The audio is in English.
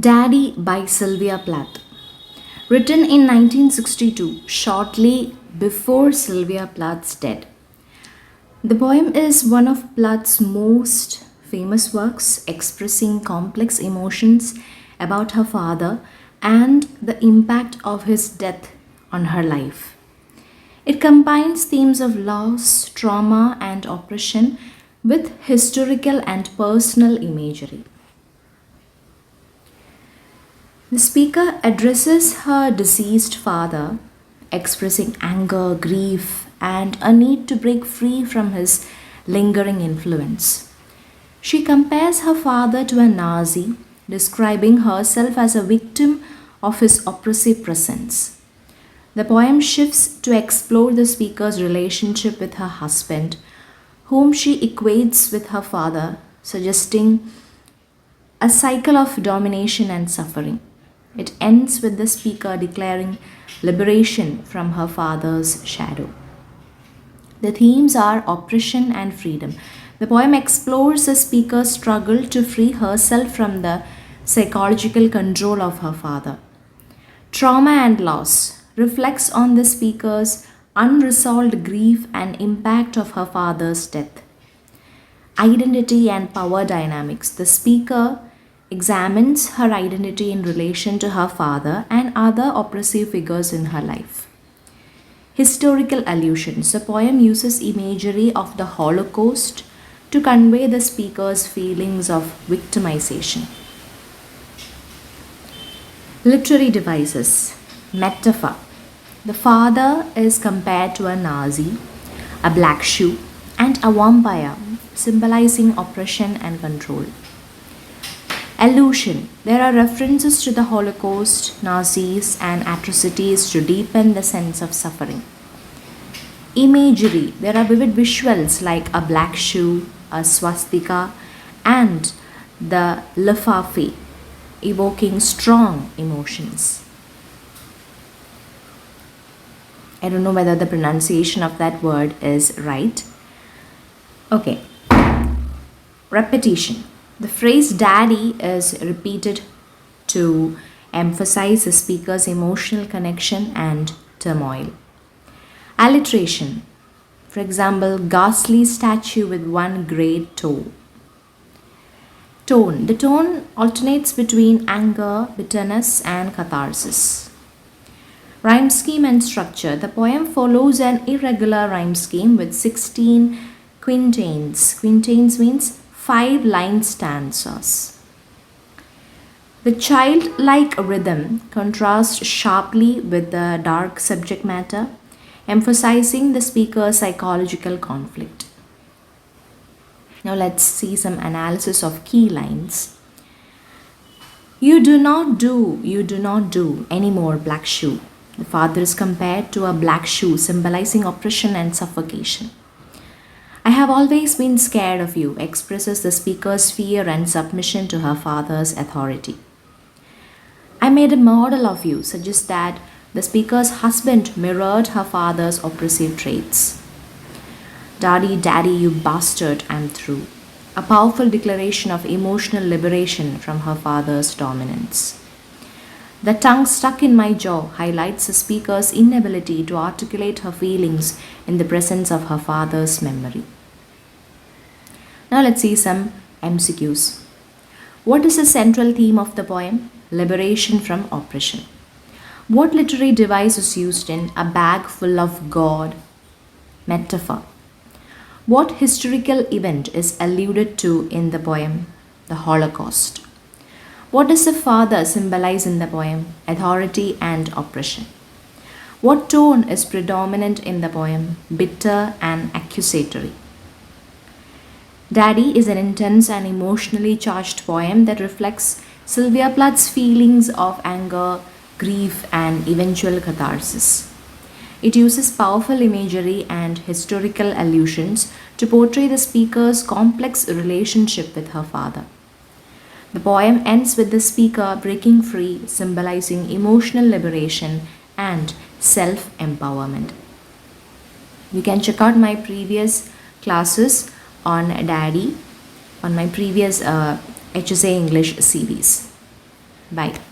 Daddy by Sylvia Plath. Written in 1962, shortly before Sylvia Plath's death. The poem is one of Plath's most famous works, expressing complex emotions about her father and the impact of his death on her life. It combines themes of loss, trauma, and oppression with historical and personal imagery. The speaker addresses her deceased father, expressing anger, grief, and a need to break free from his lingering influence. She compares her father to a Nazi, describing herself as a victim of his oppressive presence. The poem shifts to explore the speaker's relationship with her husband, whom she equates with her father, suggesting a cycle of domination and suffering. It ends with the speaker declaring liberation from her father's shadow. The themes are oppression and freedom. The poem explores the speaker's struggle to free herself from the psychological control of her father. Trauma and loss reflects on the speaker's unresolved grief and impact of her father's death. Identity and power dynamics. The speaker examines her identity in relation to her father and other oppressive figures in her life. Historical allusions. The poem uses imagery of the Holocaust to convey the speaker's feelings of victimization. Literary devices. Metaphor. The father is compared to a Nazi, a black shoe, and a vampire, symbolizing oppression and control. Allusion. There are references to the Holocaust, Nazis, and atrocities to deepen the sense of suffering. Imagery. There are vivid visuals like a black shoe, a swastika, and the Luftwaffe, evoking strong emotions. I don't know whether the pronunciation of that word is right. Okay. Repetition. The phrase daddy is repeated to emphasize the speaker's emotional connection and turmoil. Alliteration. For example, ghastly statue with one great toe. Tone. The tone alternates between anger, bitterness, and catharsis. Rhyme scheme and structure. The poem follows an irregular rhyme scheme with 16 quintains. Quintains means 5-line stanzas. The childlike rhythm contrasts sharply with the dark subject matter, emphasizing the speaker's psychological conflict. Now let's see some analysis of key lines. You do not do any more black shoe. The father is compared to a black shoe, symbolizing oppression and suffocation. I have always been scared of you, expresses the speaker's fear and submission to her father's authority. I made a model of you, suggests that the speaker's husband mirrored her father's oppressive traits. Daddy, daddy, you bastard, I'm through. A powerful declaration of emotional liberation from her father's dominance. The tongue stuck in my jaw highlights the speaker's inability to articulate her feelings in the presence of her father's memory. Now let's see some MCQs. What is the central theme of the poem? Liberation from oppression. What literary device is used in A Bag Full of God? Metaphor. What historical event is alluded to in the poem? The Holocaust. What does the father symbolize in the poem? Authority and oppression. What tone is predominant in the poem? Bitter and accusatory. Daddy is an intense and emotionally charged poem that reflects Sylvia Plath's feelings of anger, grief, and eventual catharsis. It uses powerful imagery and historical allusions to portray the speaker's complex relationship with her father. The poem ends with the speaker breaking free, symbolizing emotional liberation and self empowerment. You can check out my previous classes on Daddy on my previous HSA English series. Bye.